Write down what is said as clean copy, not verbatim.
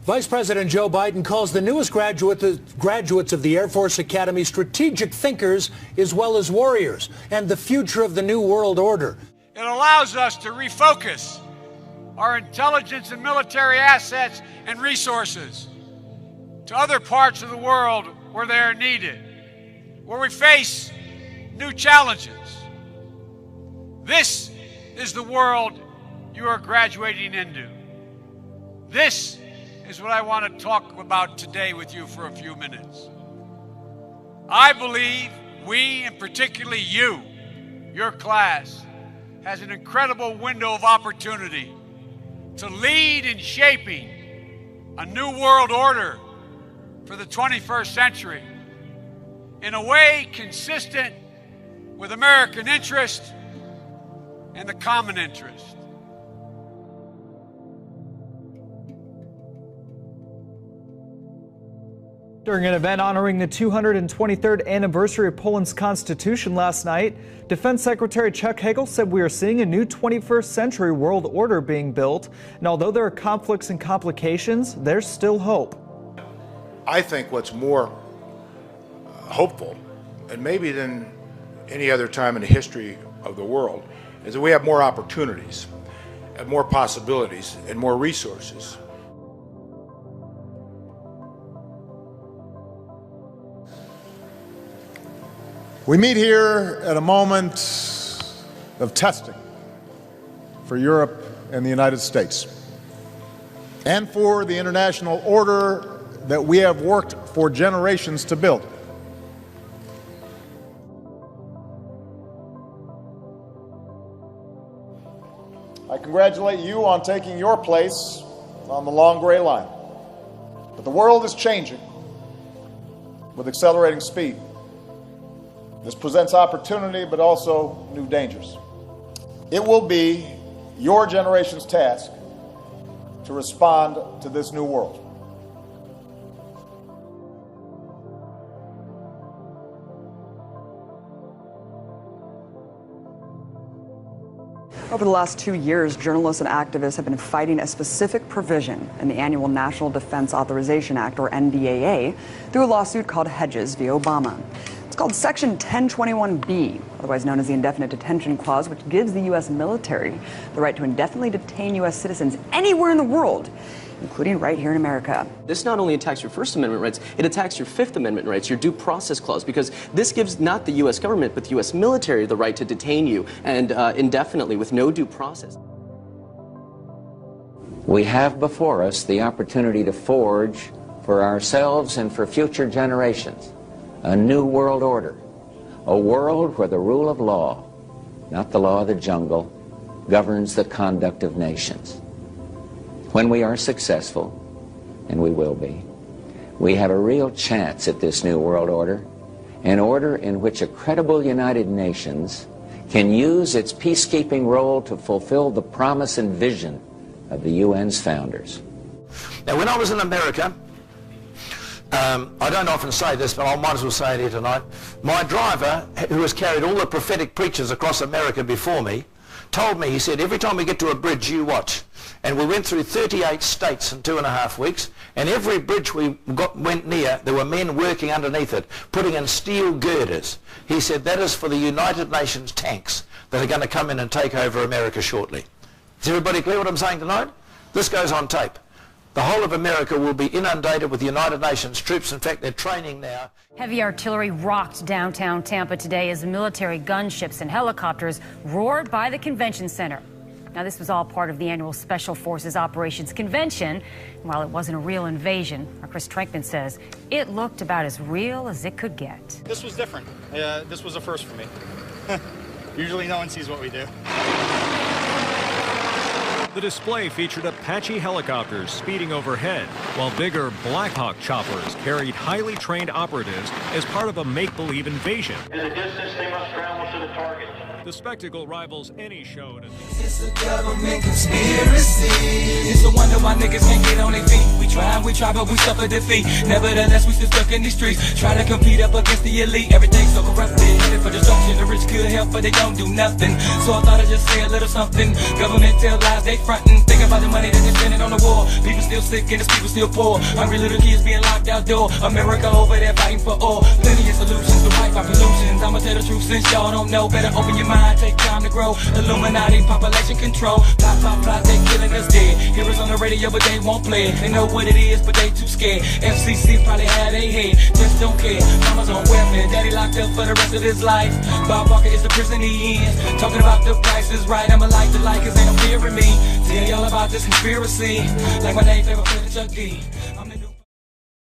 Vice President Joe Biden calls the newest graduates of the Air Force Academy strategic thinkers as well as warriors, and the future of the new world order. It allows us to refocus our intelligence and military assets and resources to other parts of the world where they are needed, where we face new challenges. This is the world you are graduating into. This is what I want to talk about today with you for a few minutes. I believe we, and particularly you, your class, has an incredible window of opportunity to lead in shaping a new world order for the 21st century in a way consistent with American interest and the common interest. During an event honoring the 223rd anniversary of Poland's constitution last night, Defense Secretary Chuck Hagel said we are seeing a new 21st century world order being built. And although there are conflicts and complications, there's still hope. I think what's more hopeful, and maybe than any other time in the history of the world, is that we have more opportunities, and more possibilities, and more resources. We meet here at a moment of testing for Europe and the United States, and for the international order that we have worked for generations to build. I congratulate you on taking your place on the long gray line. But the world is changing with accelerating speed. This presents opportunity, but also new dangers. It will be your generation's task to respond to this new world. Over the last 2 years, journalists and activists have been fighting a specific provision in the annual National Defense Authorization Act, or NDAA, through a lawsuit called Hedges v. Obama. It's called Section 1021B, otherwise known as the Indefinite Detention Clause, which gives the U.S. military the right to indefinitely detain U.S. citizens anywhere in the world, including right here in America. This not only attacks your First Amendment rights, it attacks your Fifth Amendment rights, your due process clause, because this gives not the U.S. government, but the U.S. military the right to detain you and indefinitely with no due process. We have before us the opportunity to forge for ourselves and for future generations a new world order, a world where the rule of law, not the law of the jungle, governs the conduct of nations. When we are successful, and we will be, we have a real chance at this new world order, an order in which a credible United Nations can use its peacekeeping role to fulfill the promise and vision of the UN's founders. Now, when I was in America, I don't often say this, but I might as well say it here tonight. My driver, who has carried all the prophetic preachers across America before me, told me, he said, every time we get to a bridge, you watch. And we went through 38 states in 2.5 weeks, and every bridge we went near, there were men working underneath it, putting in steel girders. He said, that is for the United Nations tanks that are going to come in and take over America shortly. Is everybody clear what I'm saying tonight? This goes on tape. The whole of America will be inundated with the United Nations troops. In fact, they're training now. Heavy artillery rocked downtown Tampa today as military gunships and helicopters roared by the convention center. Now, this was all part of the annual Special Forces Operations Convention. While it wasn't a real invasion, our Chris Trankman says it looked about as real as it could get. This was different. This was a first for me. Usually no one sees what we do. The display featured Apache helicopters speeding overhead, while bigger Black Hawk choppers carried highly trained operatives as part of a make-believe invasion. In the distance, they must travel to the target. The spectacle rivals any show at a It's a government conspiracy. It's a wonder why niggas can't get on their feet. We try, but we suffer defeat. Nevertheless, we still stuck in these streets, trying to compete up against the elite. Everything's so corrupted, headed for destruction. The rich could help, but they don't do nothing. So I thought I'd just say a little something. Government tell lies, they frontin'. Think about the money that they're spending on the war. People still sick and the people still poor. Hungry little kids being locked outdoor. America over there fighting for all. Plenty of solutions to fight our pollutions. I'ma tell the truth since y'all don't know. Better open your mind, take time to grow. Illuminati, population control. Plot, they killing us dead. Heroes on the radio, but they won't play it. They know what it is, but they too scared. FCC probably had a head, just don't care. Mama's on welfare, daddy locked up for the rest of his life. Bob Barker is the prison he in. Talking about the price is right. I'ma like the light, cause ain't no fear in me. Tell y'all about this conspiracy. Like my name, favorite player, Chuck D.